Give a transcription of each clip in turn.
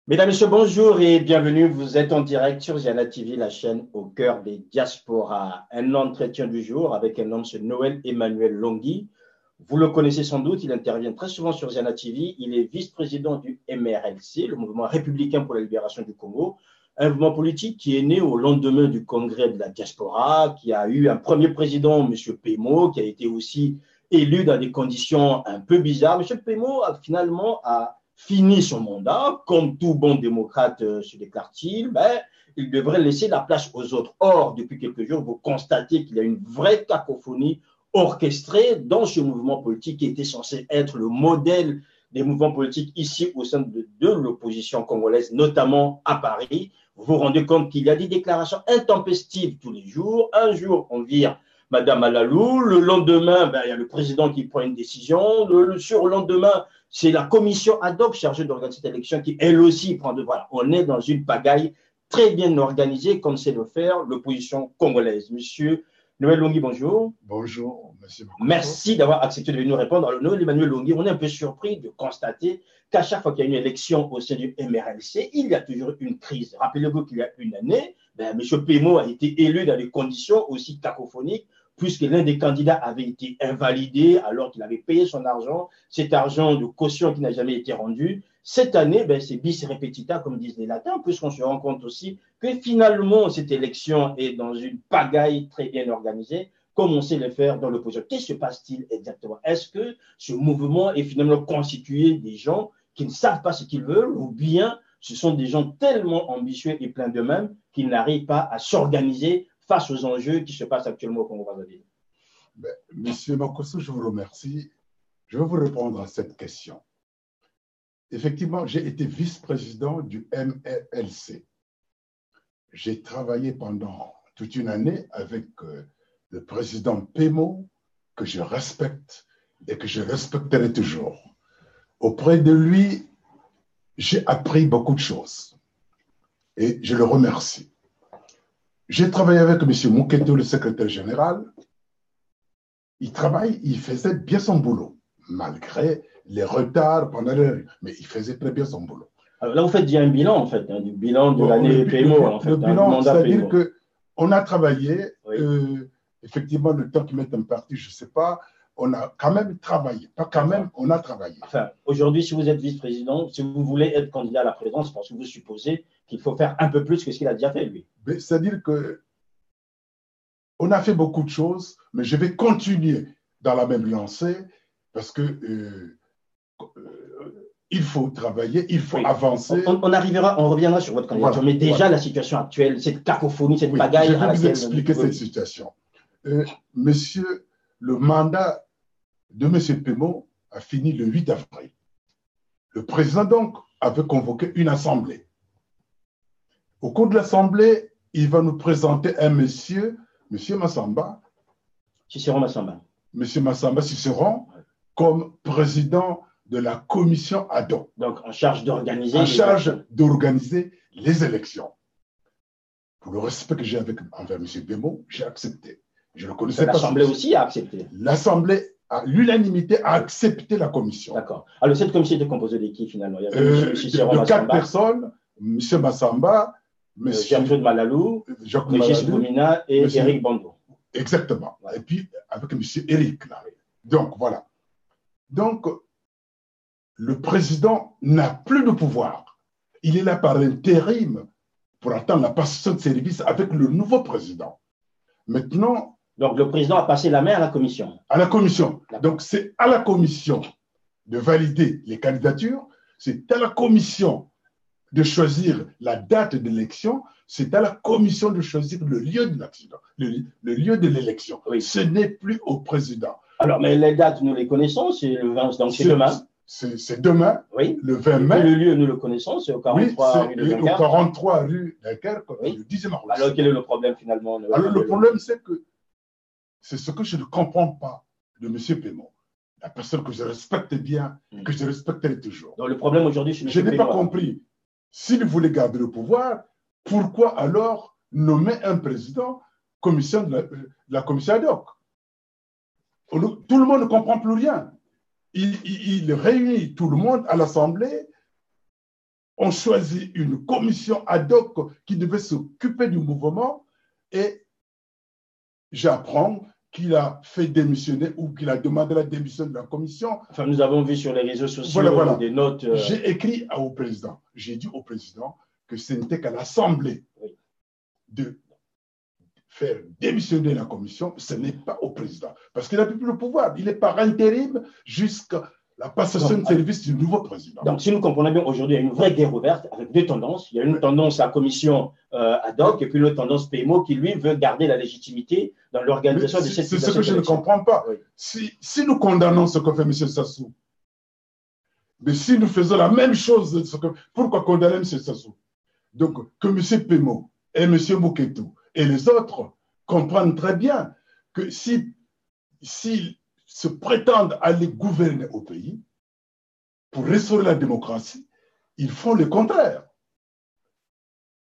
Mesdames, Messieurs, bonjour et bienvenue. Vous êtes en direct sur Ziana TV, la chaîne au cœur des diasporas. Un entretien du jour avec un homme, c'est Noël Emmanuel Longhi. Vous le connaissez sans doute, il intervient très souvent sur Ziana TV. Il est vice-président du MRLC, le Mouvement républicain pour la libération du Congo, un mouvement politique qui est né au lendemain du congrès de la diaspora, qui a eu un premier président, M. Pemo, qui a été aussi élu dans des conditions un peu bizarres. M. Pemo a finalement fini son mandat, comme tout bon démocrate se déclare-t-il, ben, il devrait laisser la place aux autres. Or, depuis quelques jours, vous constatez qu'il y a une vraie cacophonie orchestrée dans ce mouvement politique qui était censé être le modèle des mouvements politiques ici au sein de l'opposition congolaise, notamment à Paris. Vous vous rendez compte qu'il y a des déclarations intempestives tous les jours. Un jour, on vire Madame Alalou. Le lendemain, ben, il y a le président qui prend une décision. Le surlendemain, c'est la commission ad hoc chargée d'organiser cette élection qui, elle aussi, prend de. Voilà, on est dans une pagaille très bien organisée, comme c'est le faire l'opposition congolaise. Monsieur Noël Longhi, bonjour. Bonjour, monsieur Makosso. Merci d'avoir accepté de venir nous répondre. Alors, Noël Emmanuel Longhi, on est un peu surpris de constater qu'à chaque fois qu'il y a une élection au sein du MRLC, il y a toujours une crise. Rappelez-vous qu'il y a une année, ben, M. Pemo a été élu dans des conditions aussi cacophoniques, puisque l'un des candidats avait été invalidé alors qu'il avait payé son argent, cet argent de caution qui n'a jamais été rendu. Cette année, ben, c'est bis repetita, comme disent les latins, puisqu'on se rend compte aussi que finalement, cette élection est dans une pagaille très bien organisée, comme on sait le faire dans l'opposition. Qu'est-ce qui se passe-t-il exactement? Est-ce que ce mouvement est finalement constitué des gens qui ne savent pas ce qu'ils veulent, ou bien ce sont des gens tellement ambitieux et pleins d'eux-mêmes qu'ils n'arrivent pas à s'organiser face aux enjeux qui se passent actuellement au Congo-Brazzaville? Monsieur Makosso, je vous remercie. Je vais vous répondre à cette question. Effectivement, j'ai été vice-président du MRLC. J'ai travaillé pendant toute une année avec le président Pemo, que je respecte et que je respecterai toujours. Auprès de lui, j'ai appris beaucoup de choses et je le remercie. J'ai travaillé avec M. Mouketo, le secrétaire général. Il faisait bien son boulot, malgré les retards pendant mais il faisait très bien son boulot. Alors là, vous faites déjà un bilan, en fait, du bilan de l'année PMO, en fait. Le bilan, c'est-à-dire qu'on a travaillé, oui. Effectivement, le temps qu'ils mettent un parti, je ne sais pas, on a quand même travaillé. Pas quand même, on a travaillé. Enfin, aujourd'hui, si vous êtes vice-président, si vous voulez être candidat à la présidence, parce que vous supposez qu'il faut faire un peu plus que ce qu'il a déjà fait, lui. C'est-à-dire qu'on a fait beaucoup de choses, mais je vais continuer dans la même lancée, parce que il faut travailler, il faut avancer. On reviendra sur votre candidature, mais déjà la situation actuelle, cette cacophonie, cette pagaille. Je vais vous expliquer cette situation. Monsieur, le mandat de M. Pemo a fini le 8 avril. Le président, donc, avait convoqué une assemblée. Au cours de l'assemblée, il va nous présenter un monsieur Massamba. Cicéron Massamba. Monsieur Massamba Cicéron, comme président de la commission ad hoc. Donc, en charge d'organiser les élections. Pour le respect que j'ai envers M. Pemo, j'ai accepté. Je le connaissais pas. L'Assemblée aussi a accepté. L'Assemblée, à l'unanimité, a accepté la commission. D'accord. Alors, cette commission était composée de qui, finalement? Il y avait de 4 personnes, M. Massamba, M. Gertrude Malalou, Régis Boumina et Éric Bando. Exactement. Ouais. Et puis, avec M. Éric, là. Donc, voilà. Donc, le président n'a plus de pouvoir. Il est là par intérim pour attendre la passation de service avec le nouveau président. Maintenant... Donc, le président a passé la main à la commission. À la commission. Donc, c'est à la commission de valider les candidatures, c'est à la commission de choisir la date de l'élection, c'est à la commission de choisir le lieu de l'accident, le lieu de l'élection. Oui. Ce n'est plus au président. Alors, mais les dates, nous les connaissons, c'est le 20, donc c'est demain. C'est demain, oui. Le 20 mai. Le lieu, nous le connaissons, c'est au 43 rue de Dunkerque. Au 43 rue de Dunkerque, oui. Le 10e arrondissement. Alors, quel est le problème finalement? Alors, le problème, c'est que c'est ce que je ne comprends pas de M. Pemo, la personne que je respecte bien, que je respecterai toujours. Donc, le problème aujourd'hui, c'est M. Je n'ai pas compris. S'il voulait garder le pouvoir, pourquoi alors nommer un président commission de la commission ad hoc? Tout le monde ne comprend plus rien. Il réunit tout le monde à l'Assemblée ont choisi une commission ad hoc qui devait s'occuper du mouvement et j'apprends qu'il a fait démissionner ou qu'il a demandé la démission de la commission. Enfin, nous avons vu sur les réseaux sociaux des notes. J'ai écrit au président, j'ai dit au président que ce n'était qu'à l'Assemblée de faire démissionner la commission, ce n'est pas au président. Parce qu'il n'a plus le pouvoir. Il est par intérim jusqu'à la passation de service du nouveau président. Donc, si nous comprenons bien, aujourd'hui, il y a une vraie guerre ouverte avec deux tendances. Il y a une tendance à la commission ad hoc et puis l'autre tendance PMO qui, lui, veut garder la légitimité dans l'organisation de cette situation. C'est ce que je ne comprends pas. Oui. Si nous condamnons ce que fait M. Sassou, mais si nous faisons la même chose, pourquoi condamner M. Sassou? Donc, que M. PMO et M. Moketo et les autres comprennent très bien que s'ils se prétendent aller gouverner au pays pour restaurer la démocratie, ils font le contraire.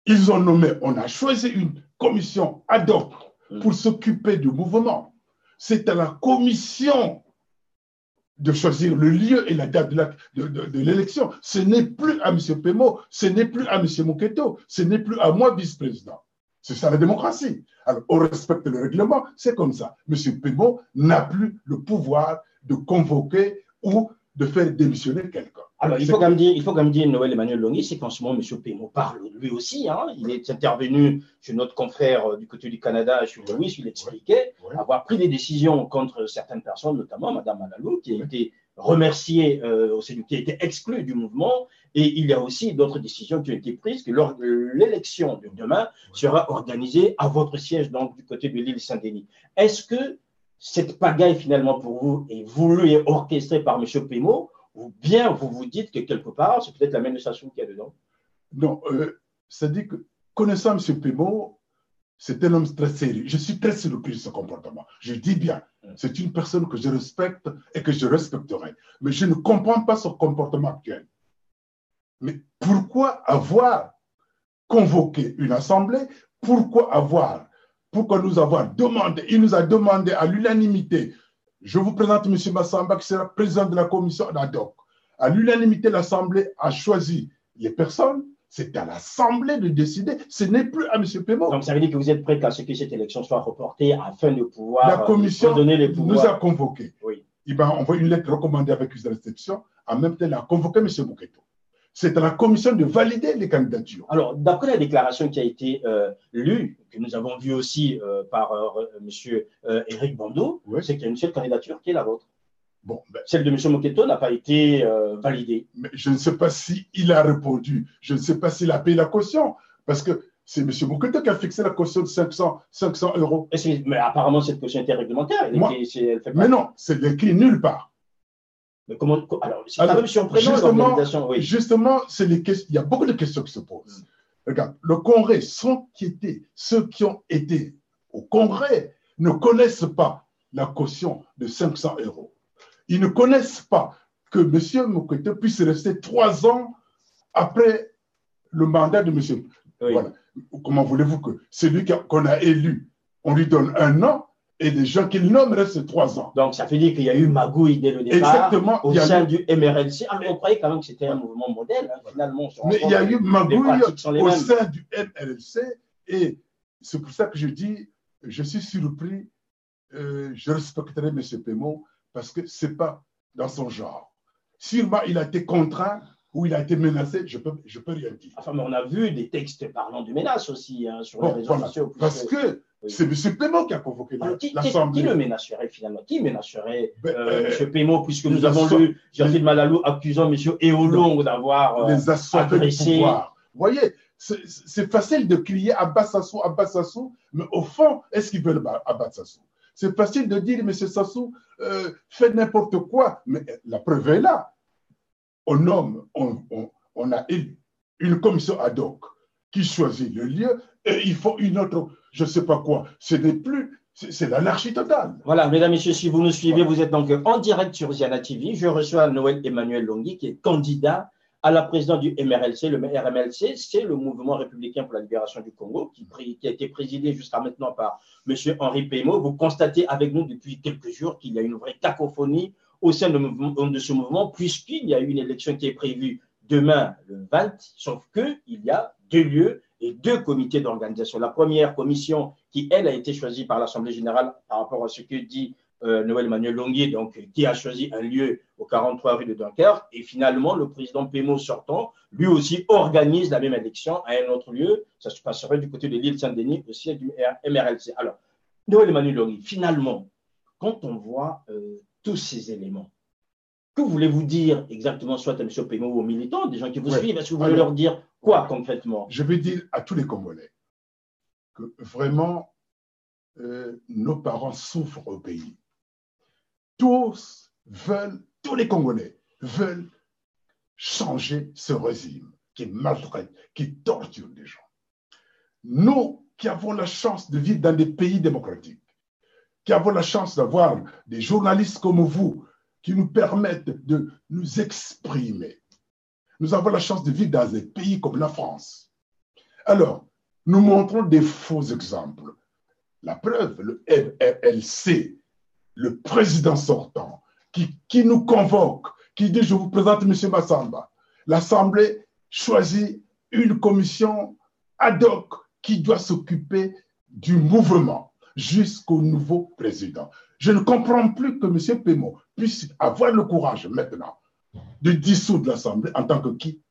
Ils ont nommé, on a choisi une commission ad hoc pour s'occuper du mouvement. C'est à la commission de choisir le lieu et la date de l'élection. Ce n'est plus à M. Pemo, ce n'est plus à M. Moketo, ce n'est plus à moi, vice-président. C'est ça la démocratie. Alors, on respecte le règlement, c'est comme ça. M. Pemo n'a plus le pouvoir de convoquer ou de faire démissionner quelqu'un. Alors, il faut quand même dire, Noël Emmanuel Longui, c'est qu'en ce moment, M. Pemo parle lui aussi. Hein, il est intervenu chez notre confrère du côté du Canada, chez Louis, il expliquait avoir pris des décisions contre certaines personnes, notamment Mme Malalou, qui a été remerciée, qui a été exclue du mouvement. Et il y a aussi d'autres décisions qui ont été prises, que l'élection de demain sera organisée à votre siège, donc du côté de l'île Saint-Denis. Est-ce que cette pagaille, finalement, pour vous, est voulue et orchestrée par M. Pemo, ou bien vous vous dites que quelque part, c'est peut-être la même Sassou qu'il y a dedans? Non, c'est-à-dire que connaissant M. Pemo, c'est un homme très sérieux. Je suis très surpris de ce comportement. Je dis bien, c'est une personne que je respecte et que je respecterai. Mais je ne comprends pas son comportement actuel. Mais pourquoi avoir convoqué une assemblée? Pourquoi nous avoir demandé? Il nous a demandé à l'unanimité. Je vous présente M. Massamba qui sera président de la commission ad hoc. À l'unanimité, l'Assemblée a choisi les personnes. C'est à l'Assemblée de décider. Ce n'est plus à M. Pemo. Donc, ça veut dire que vous êtes prêt à ce que cette élection soit reportée afin de pouvoir la commission donner les pouvoirs. Nous a convoqués. Oui. Il m'a envoyé une lettre recommandée avec une réception. En même temps, il a convoqué M. Moketo. C'est à la commission de valider les candidatures. Alors, d'après la déclaration qui a été lue, que nous avons vue aussi par M. Éric Bando, c'est qu'il y a une seule candidature qui est la vôtre. Bon, celle de M. Moketo n'a pas été validée. Mais je ne sais pas s'il a répondu. Je ne sais pas s'il a payé la caution. Parce que c'est M. Moketo qui a fixé la caution de 500 euros. Mais apparemment, cette caution était réglementaire. Mais non, c'est écrit nulle part. Mais comment, alors, c'est quand même surprenant l'organisation. Oui. Justement, il y a beaucoup de questions qui se posent. Regarde, le Congrès, ceux qui ont été au Congrès ne connaissent pas la caution de 500 euros. Ils ne connaissent pas que M. Moketo puisse rester 3 ans après le mandat de M. Oui. Voilà. Comment voulez-vous que celui qu'on a élu, on lui donne 1 an et des gens qu'il nomme restent 3 ans. Donc, ça veut dire qu'il y a eu magouille dès le départ au sein du MRLC. Alors, on croyait quand même que c'était un mouvement modèle, hein, finalement. Mais il y a eu magouille au sein du MRLC et c'est pour ça que je dis, je suis surpris, je respecterai M. Pemo parce que ce n'est pas dans son genre. Sûrement, il a été contraint ou il a été menacé, je peux rien dire. Enfin, mais on a vu des textes parlant de menaces aussi hein, sur les réseaux sociaux. Parce que c'est M. Pemo qui a convoqué l'Assemblée. Qui le menacerait finalement? Qui menacerait M. Pemo, puisque nous avons lu Jean-Philippe Malalou accusant M. Eolong d'avoir agressé. Vous voyez, c'est facile de crier Abbas Sassou, mais au fond, est-ce qu'ils veulent Abbas Sassou? C'est facile de dire, M. Sassou, fait n'importe quoi, mais la preuve est là. On a élu une commission ad hoc qui choisit le lieu et il faut une autre, je ne sais pas quoi. Ce n'est plus, c'est l'anarchie totale. Voilà, mesdames, messieurs, si vous nous suivez, vous êtes donc en direct sur Ziana TV. Je reçois Noël Emmanuel Longui, qui est candidat à la présidence du MRLC. Le RMLC, c'est le Mouvement républicain pour la libération du Congo, qui a été présidé jusqu'à maintenant par M. Henri Pemo. Vous constatez avec nous depuis quelques jours qu'il y a une vraie cacophonie au sein de ce mouvement, puisqu'il y a eu une élection qui est prévue demain le 20, sauf qu'il y a 2 lieux et 2 comités d'organisation. La première commission qui, elle, a été choisie par l'Assemblée générale par rapport à ce que dit Noël Emmanuel Longuier, donc qui a choisi un lieu au 43 rue de Dunkerque, et finalement le président Pémo sortant, lui aussi organise la même élection à un autre lieu, ça se passerait du côté de l'île Saint-Denis, aussi du MRLC. Alors, Noël Emmanuel Longuier, finalement, quand on voit tous ces éléments, que voulez-vous dire exactement, soit à M. Pémo ou aux militants, des gens qui vous suivent, est-ce que vous voulez leur dire quoi concrètement? Je vais dire à tous les Congolais que vraiment, nos parents souffrent au pays. Tous les Congolais veulent changer ce régime qui maltraite, qui torture les gens. Nous qui avons la chance de vivre dans des pays démocratiques, qui avons la chance d'avoir des journalistes comme vous qui nous permettent de nous exprimer. Nous avons la chance de vivre dans des pays comme la France. Alors, nous montrons des faux exemples. La preuve, le MRLC, le président sortant, qui nous convoque, qui dit « Je vous présente M. Massamba ». L'Assemblée choisit une commission ad hoc qui doit s'occuper du mouvement jusqu'au nouveau président. Je ne comprends plus que M. Pémo puisse avoir le courage maintenant de dissoudre l'Assemblée en tant que qui?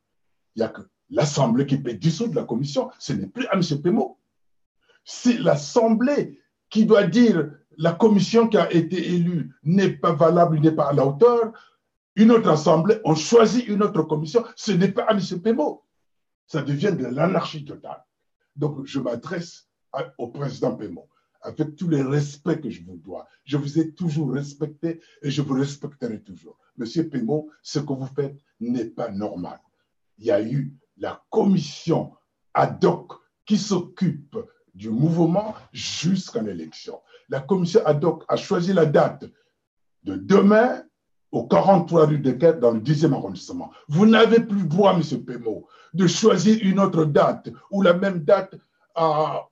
Il n'y a que l'Assemblée qui peut dissoudre la commission. Ce n'est plus à M. Pémo. C'est l'Assemblée qui doit dire la commission qui a été élue n'est pas valable, n'est pas à la hauteur. Une autre assemblée, on choisit une autre commission, ce n'est pas à M. Pémo. Ça devient de l'anarchie totale. Donc, je m'adresse au président Pémo avec tous les respects que je vous dois. Je vous ai toujours respecté et je vous respecterai toujours. Monsieur Pémo, ce que vous faites n'est pas normal. Il y a eu la commission ad hoc qui s'occupe du mouvement jusqu'à l'élection. La commission ad hoc a choisi la date de demain au 43 rue de Quai dans le 10e arrondissement. Vous n'avez plus le droit, M. Pémo, de choisir une autre date ou la même date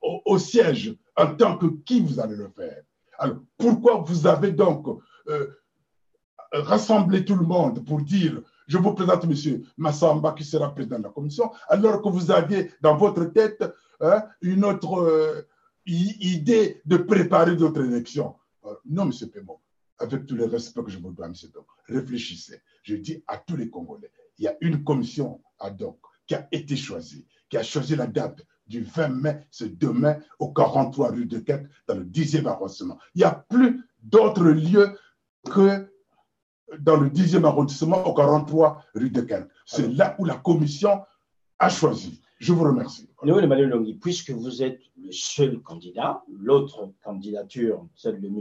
au siège en tant que qui vous allez le faire. Alors, pourquoi vous avez donc rassemblé tout le monde pour dire je vous présente M. Massamba qui sera président de la commission, alors que vous aviez dans votre tête une autre idée de préparer d'autres élections. Non, M. Pémo, avec tous les respects que je vous dois, M. Pémo, réfléchissez. Je dis à tous les Congolais, il y a une commission ad hoc qui a été choisie, qui a choisi la date du 20 mai, c'est demain, au 43 rue de Quai, dans le 10e arrondissement. Il n'y a plus d'autres lieux que dans le 10e arrondissement, au 43 rue de Quai. C'est là où la commission a choisi. Je vous remercie. Noël Emmanuel Longuier, puisque vous êtes le seul candidat, l'autre candidature, celle de M.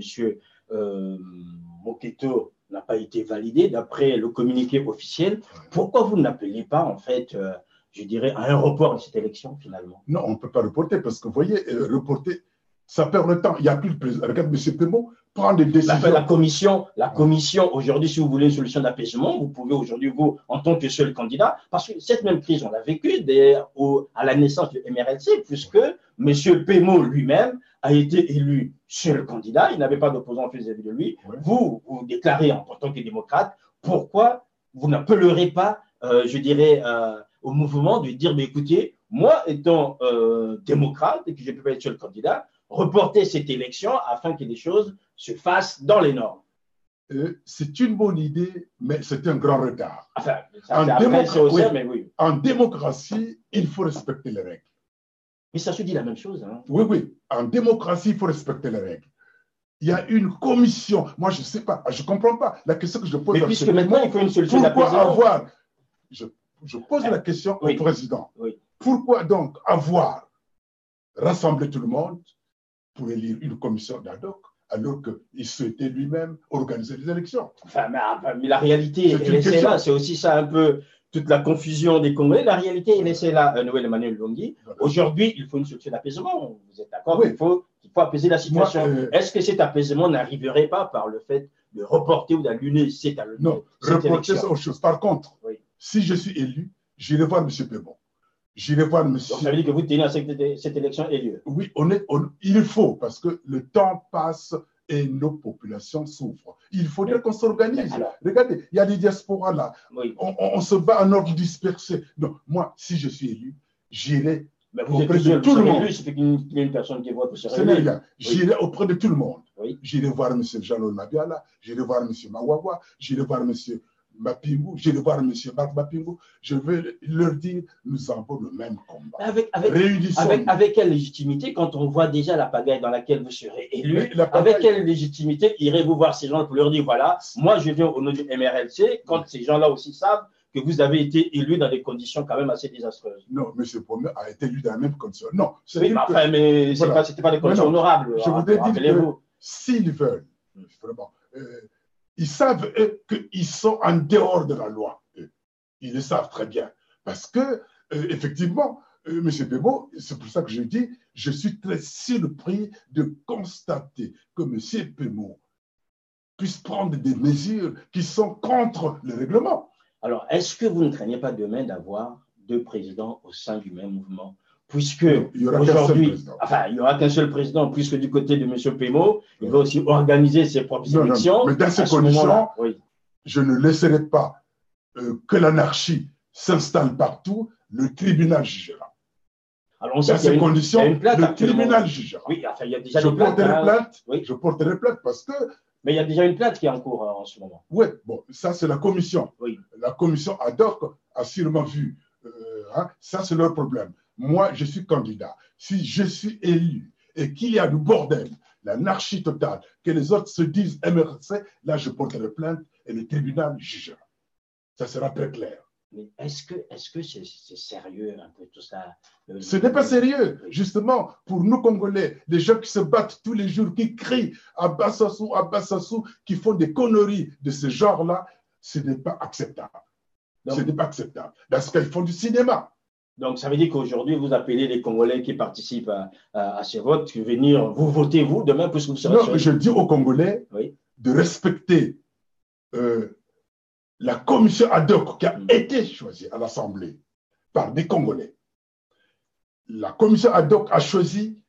Moketo, n'a pas été validée d'après le communiqué officiel, pourquoi vous n'appelez pas, en fait, je dirais, à un report de cette élection, finalement? Non, on ne peut pas reporter, parce que, vous voyez, reporter, ça perd le temps. Il n'y a plus de président. Regarde, M. Pémo prend des décisions. La commission aujourd'hui, si vous voulez une solution d'apaisement, vous pouvez aujourd'hui, vous, en tant que seul candidat, parce que cette même crise, on l'a vécue à la naissance du MRLC, puisque M. Pémo lui-même a été élu seul candidat, il n'avait pas d'opposant vis-à-vis de lui. Ouais. Vous déclarez en tant que démocrate, pourquoi vous n'appellerez pas, je dirais, au mouvement de dire, mais écoutez, moi étant démocrate et que je ne peux pas être seul candidat, reporter cette élection afin que les choses se fassent dans les normes. C'est une bonne idée, mais c'est un grand retard. Enfin, en démocratie, il faut respecter les règles. Mais ça se dit la même chose. Hein. Oui. En démocratie, il faut respecter les règles. Il y a une commission. Moi, je ne sais pas. Je ne comprends pas la question que je pose. Mais puisque maintenant, il faut une solution d'apaisement. Je pose la question au président. Oui. Pourquoi donc avoir rassemblé tout le monde pour élire une commission d'ad hoc alors qu'il souhaitait lui-même organiser les élections? Enfin, mais la réalité, c'est là. C'est aussi ça un peu toute la confusion des Congolais. La réalité, c'est là, Noël Emmanuel Longuier. Aujourd'hui, il faut une solution d'apaisement. Vous êtes d'accord? Oui. Il faut apaiser la situation. Est-ce que cet apaisement n'arriverait pas par le fait de reporter ou d'annuler cette élection? Non, reporter, c'est autre chose. Par contre, si je suis élu, j'irai voir M. Pémo. J'irai voir M. Donc, ça veut dire que vous tenez à cette élection ait lieu? Oui, il faut, parce que le temps passe et nos populations souffrent. Il faudrait qu'on s'organise. Regardez, il y a des diasporas là. Oui. On se bat en ordre dispersé. Non, moi, si je suis élu, j'irai auprès de tout le monde. Élu, c'est qu'il y a une personne qui vote pour se réélire. J'irai auprès de tout le monde. Oui. J'irai voir M. Jean-Claude Mabiala, j'irai voir M. Mawawa, j'irai voir M. Mapingu, j'irai voir M. Marc Mapingu. Je vais leur dire, nous avons le même combat. Avec quelle légitimité, quand on voit déjà la pagaille dans laquelle vous serez élu, avec quelle légitimité irez-vous voir ces gens pour leur dire, voilà, moi je viens au nom du MRLC, quand ces gens-là aussi savent que vous avez été élu dans des conditions quand même assez désastreuses. Non, M. Pommer a été élu dans la même condition. Non, oui, mais voilà. C'était pas des conditions honorables. Je voudrais dire que s'ils veulent, vraiment, ils savent qu'ils sont en dehors de la loi. Ils le savent très bien. Parce que, effectivement, M. Pémo, c'est pour ça que je dis, je suis très surpris de constater que M. Pémo puisse prendre des mesures qui sont contre le règlement. Alors, est-ce que vous ne craignez pas demain d'avoir deux présidents au sein du même mouvement? Puisque aujourd'hui, il n'y aura qu'un seul président, puisque du côté de M. Pémo, il va aussi organiser ses propres élections. Mais dans ces conditions, je ne laisserai pas que l'anarchie s'installe partout, le tribunal jugera. Alors, dans ces conditions, le tribunal jugera. Oui, enfin, il y a déjà des plaintes. Je porterai plainte parce que. Mais il y a déjà une plainte qui est en cours en ce moment. Oui, bon, ça c'est la commission. Oui. La commission ad hoc a sûrement vu. Ça c'est leur problème. Moi, je suis candidat. Si je suis élu et qu'il y a du bordel, l'anarchie totale, que les autres se disent MRC, là je porterai plainte et le tribunal jugera. Ça sera très clair. Mais est-ce que c'est sérieux un peu tout ça? Ce n'est pas sérieux. Justement, pour nous Congolais, les gens qui se battent tous les jours, qui crient à Bassassou, qui font des conneries de ce genre-là, ce n'est pas acceptable. Ce n'est pas acceptable. Parce qu'ils font du cinéma. Donc, ça veut dire qu'aujourd'hui, vous appelez les Congolais qui participent à ce vote, venir vous voter, vous, demain, puisque vous serez... Non, je dis aux Congolais de respecter la commission ad hoc qui a été choisie à l'Assemblée par des Congolais. La commission ad hoc a choisi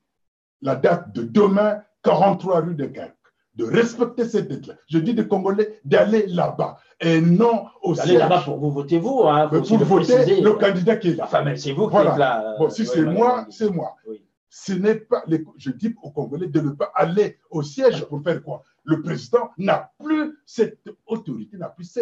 la date de demain, 43 rue de Guingues. De respecter cette date-là. Je dis aux Congolais d'aller là-bas et non au siège. D'aller là-bas pour vous voter, vous. Hein, pour voter le candidat qui est là. Enfin, mais c'est vous qui êtes là. Bon, si c'est moi, c'est moi. Oui. Ce n'est pas je dis aux Congolais de ne pas aller au siège pour faire quoi? Le président n'a plus cette autorité, n'a plus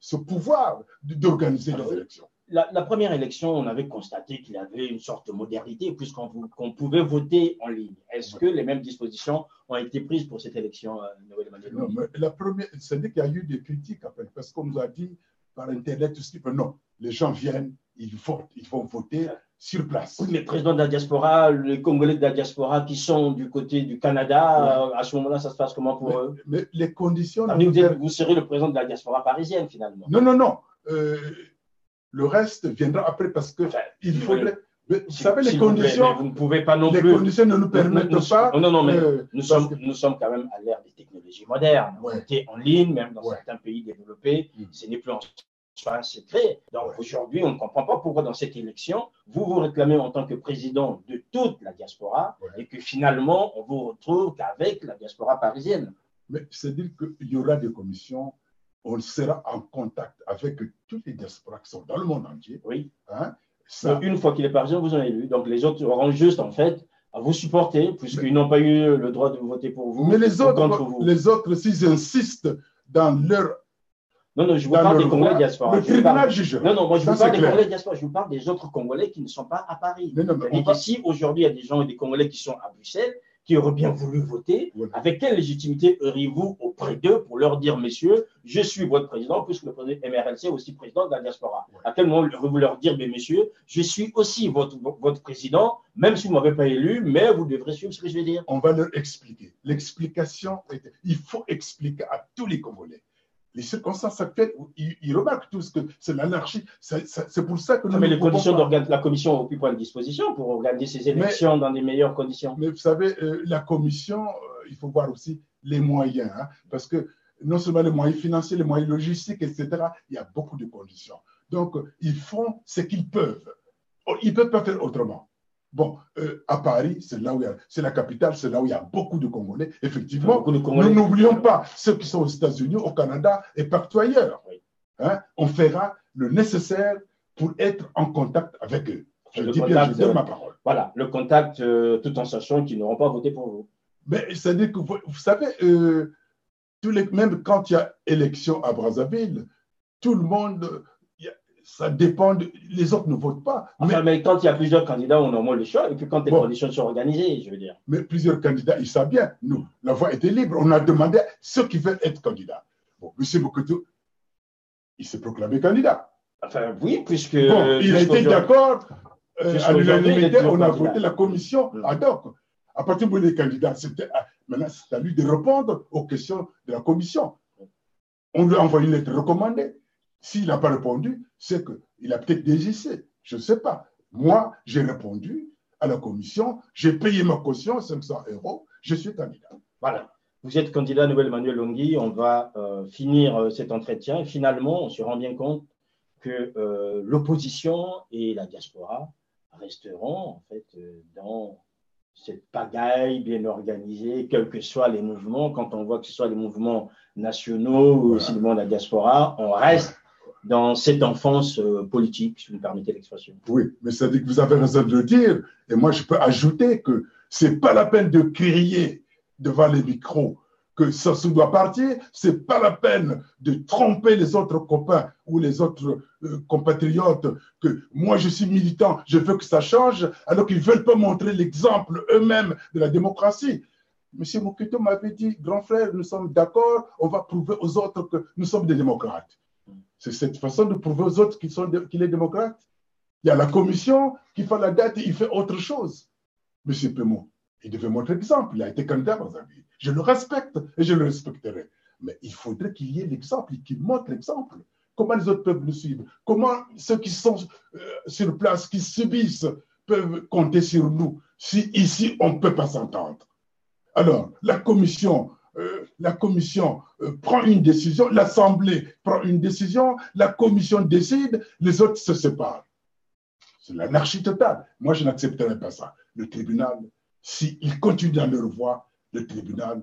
ce pouvoir d'organiser les élections. La première élection, on avait constaté qu'il y avait une sorte de modernité puisqu'on pouvait voter en ligne. Est-ce que les mêmes dispositions ont été prises pour cette élection, Noël Emmanuel? Non, mais la première, c'est-à-dire qu'il y a eu des critiques après, parce qu'on nous a dit par Internet, tout ce qui peut. Non, les gens viennent, ils votent, ils vont voter sur place. Oui, mais le président de la diaspora, les Congolais de la diaspora qui sont du côté du Canada, à ce moment-là, ça se passe comment pour eux? Mais les conditions... Vous serez le président de la diaspora parisienne, finalement. Non. Le reste viendra après parce que il faudrait. Vous savez, les conditions. Vous ne pouvez pas non plus. Les conditions ne nous permettent pas. Non, mais nous sommes quand même à l'ère des technologies modernes. Voter en ligne, même dans certains pays développés, ce n'est plus en soi un secret. Donc aujourd'hui, on ne comprend pas pourquoi dans cette élection, vous vous réclamez en tant que président de toute la diaspora et que finalement, on vous retrouve qu'avec la diaspora parisienne. Mais c'est-à-dire qu'il y aura des commissions. On sera en contact avec toutes les diasporas qui sont dans le monde entier. Oui. Une fois qu'il est parisien, vous en avez élu. Donc les autres auront juste en fait à vous supporter, puisqu'ils n'ont pas eu le droit de voter pour vous. Mais les autres, s'ils insistent dans leur. Non, je vous parle des Congolais diaspora. Le tribunal jugera. Non, moi je vous parle des Congolais diaspora. Je vous parle des autres Congolais qui ne sont pas à Paris. Si aujourd'hui il y a des gens et des Congolais qui sont à Bruxelles, qui auraient bien voulu voter, avec quelle légitimité auriez-vous auprès d'eux pour leur dire, messieurs, je suis votre président, puisque le président MRLC est aussi président de la diaspora. À quel moment auriez-vous leur dire, mais messieurs, je suis aussi votre président, même si vous ne m'avez pas élu, mais vous devrez suivre ce que je vais dire? On va leur expliquer. L'explication, il faut expliquer à tous les Congolais. Les circonstances actuelles, ils remarquent tous que c'est l'anarchie. C'est pour ça que nous. Mais les conditions la commission ont pu prendre disposition pour organiser ces élections dans des meilleures conditions. Mais vous savez, la commission, il faut voir aussi les moyens. Parce que non seulement les moyens financiers, les moyens logistiques, etc., il y a beaucoup de conditions. Donc, ils font ce qu'ils peuvent. Ils ne peuvent pas faire autrement. Bon, à Paris, c'est là où c'est la capitale, c'est là où il y a beaucoup de Congolais. Effectivement, beaucoup de Congolais. Nous n'oublions pas ceux qui sont aux États-Unis, au Canada et partout ailleurs. Oui. Hein? On fera le nécessaire pour être en contact avec eux. Je donne ma parole. Voilà, le contact, tout en sachant qu'ils n'auront pas voté pour vous. Mais c'est-à-dire que, vous savez, même quand il y a élection à Brazzaville, tout le monde, ça dépend, les autres ne votent pas. Enfin, mais quand il y a plusieurs candidats, on a au moins le choix, et puis quand les conditions sont organisées, je veux dire. Mais plusieurs candidats, ils savent bien, nous, la voie était libre. On a demandé à ceux qui veulent être candidats. Bon, M. Mokoto, il s'est proclamé candidat. Enfin, oui, puisque... Bon, il a été d'accord, à l'unanimité, on a voté la commission ad hoc. À partir où il est candidat, maintenant, c'est à lui de répondre aux questions de la commission. On lui a envoyé une lettre recommandée. S'il n'a pas répondu, c'est qu'il a peut-être désisté. Je ne sais pas. Moi, j'ai répondu à la commission, j'ai payé ma caution, 500 €, je suis candidat. Voilà. Vous êtes candidat Noël Emmanuel Longui. On va finir cet entretien. Et finalement, on se rend bien compte que l'opposition et la diaspora resteront en fait dans cette pagaille bien organisée, quels que soient les mouvements. Quand on voit que ce soit les mouvements nationaux ou aussi le monde de la diaspora, on reste dans cette enfance politique, si vous me permettez l'expression. Oui, mais ça dit que vous avez raison de le dire. Et moi, je peux ajouter que ce n'est pas la peine de crier devant les micros que ça se doit partir. Ce n'est pas la peine de tromper les autres copains ou les autres compatriotes que moi, je suis militant, je veux que ça change, alors qu'ils ne veulent pas montrer l'exemple eux-mêmes de la démocratie. M. Mokoto m'avait dit, grand frère, nous sommes d'accord, on va prouver aux autres que nous sommes des démocrates. C'est cette façon de prouver aux autres qu'il est démocrate. Il y a la commission qui fait la date et il fait autre chose. M. Pemo, il devait montrer l'exemple. Il a été candidat dans un pays. Je le respecte et je le respecterai. Mais il faudrait qu'il y ait l'exemple et qu'il montre l'exemple. Comment les autres peuvent nous suivre? Comment ceux qui sont sur place, qui subissent, peuvent compter sur nous si ici on ne peut pas s'entendre? Alors, la commission prend une décision, l'Assemblée prend une décision, la commission décide, les autres se séparent. C'est l'anarchie totale. Moi, je n'accepterai pas ça. Le tribunal, s'il continue dans leur voie, le tribunal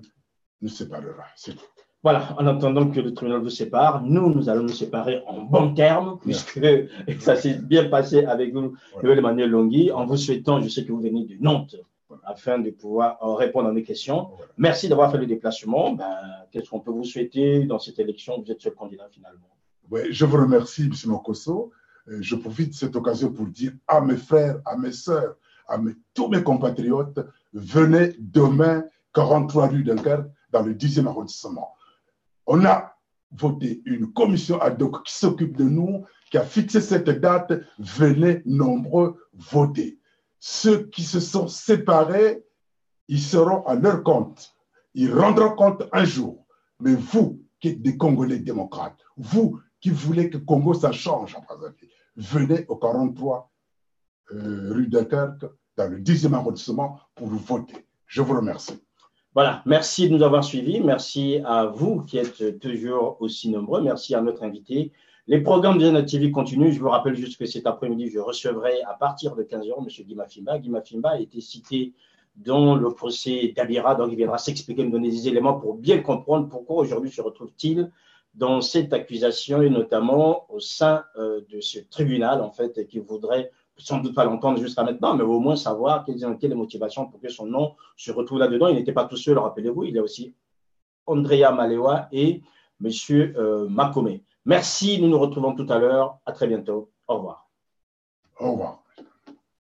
nous séparera. C'est tout. Voilà, en attendant que le tribunal vous sépare, nous allons nous séparer en bons termes, puisque ça s'est bien passé avec vous, Noël Emmanuel Longui, en vous souhaitant, je sais que vous venez de Nantes, afin de pouvoir répondre à mes questions. Merci d'avoir fait le déplacement. Qu'est-ce qu'on peut vous souhaiter dans cette élection? Vous êtes seul candidat finalement. Oui, je vous remercie, M. Mokoso. Je profite de cette occasion pour dire à mes frères, à mes sœurs, tous mes compatriotes, venez demain, 43 rue Dunkerque, dans le 10e arrondissement. On a voté une commission ad hoc qui s'occupe de nous, qui a fixé cette date. Venez nombreux voter. Ceux qui se sont séparés, ils seront à leur compte. Ils rendront compte un jour. Mais vous, qui êtes des Congolais démocrates, vous qui voulez que Congo, ça change, venez au 43 rue Dunkerque, dans le 10e arrondissement, pour voter. Je vous remercie. Voilà, merci de nous avoir suivis. Merci à vous qui êtes toujours aussi nombreux. Merci à notre invité. Les programmes de Diana TV continuent. Je vous rappelle juste que cet après-midi, je recevrai à partir de 15 h M. Guy Mafimba. Guy Mafimba a été cité dans le procès d'Abira, donc il viendra s'expliquer, nous donner des éléments pour bien comprendre pourquoi aujourd'hui se retrouve-t-il dans cette accusation et notamment au sein de ce tribunal, en fait, qui voudrait sans doute pas l'entendre jusqu'à maintenant, mais au moins savoir quelles étaient les motivations pour que son nom se retrouve là-dedans. Il n'était pas tout seul, rappelez-vous, il y a aussi Andrea Malewa et M. Makome. Merci, nous nous retrouvons tout à l'heure. À très bientôt. Au revoir. Au revoir.